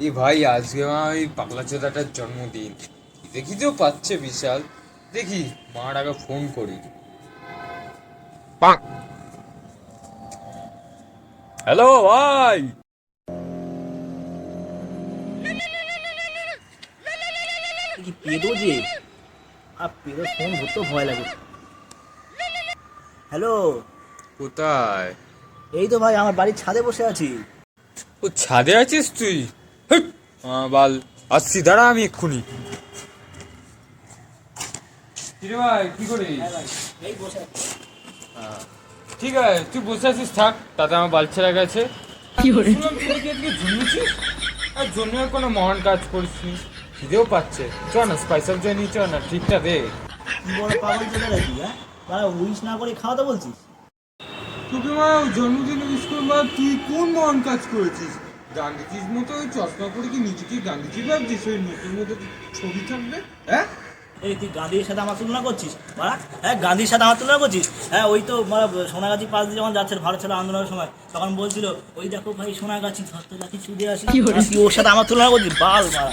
এ ভাই আজকে আমার ওই পাগলা চোদাটার জন্মদিন, দেখি তো পাচ্ছে বিশাল। দেখি মার আগে ফোন করি। হ্যালো ভাই। কি পেদো যে আর পেদো ফোন ধরতেও ভয় লাগে। হ্যালো। কোথায়? এই তো ভাই আমার বাড়ির ছাদে বসে আছি। ও ছাদে আছিস তুই? হেৎ, বাল, আসছি, দাঁড়া আমি এক্ষুনি। কিরে ভাই কি করিস? হ্যাঁ ভাই, এই বসে আছি। ঠিক আছে, তুই বসে আছিস, থাক, তাতে আমার বাল ছেড়ে গেছে। শুনলাম তুই নাকি আজকে জন্মেছিস, আর জন্মের কোনো মহান কাজ করিসনি। খিদেও পাচ্ছে, চ না স্পাইস আপ জয় নিয়ে চ না, ঠিকটা দে। কি বড় পাগল চলে নাকি? হ্যাঁ, তারা উইশ না করে খাওয়াতে বলছিস? তোকে মা জন্মদিন উইশ করবা, তুই কোন মহান কাজ করেছিস? গান্ধীজির মতো ওই চশমা পরে কি নিজেকে গান্ধীজি ভাবছিস? ওই নতুন মতো ছবি থাকবে, হ্যাঁ? এই তুই গান্ধীর সাথে আমার তুলনা করছিস মারা? হ্যাঁ, গান্ধীর সাথে আমার তুলনা করছিস? হ্যাঁ, ওই তো মারা সোনাগাছি পাশ দিয়ে যখন যাচ্ছে ভারত ছেড়ে আন্দোলনের সময়, তখন বলছিল ওই দেখো ভাই সোনাগাছি ধরতে যাচ্ছি চুদে আসি। আর তুই ওর সাথে আমার তুলনা করছিস? বাল মারা!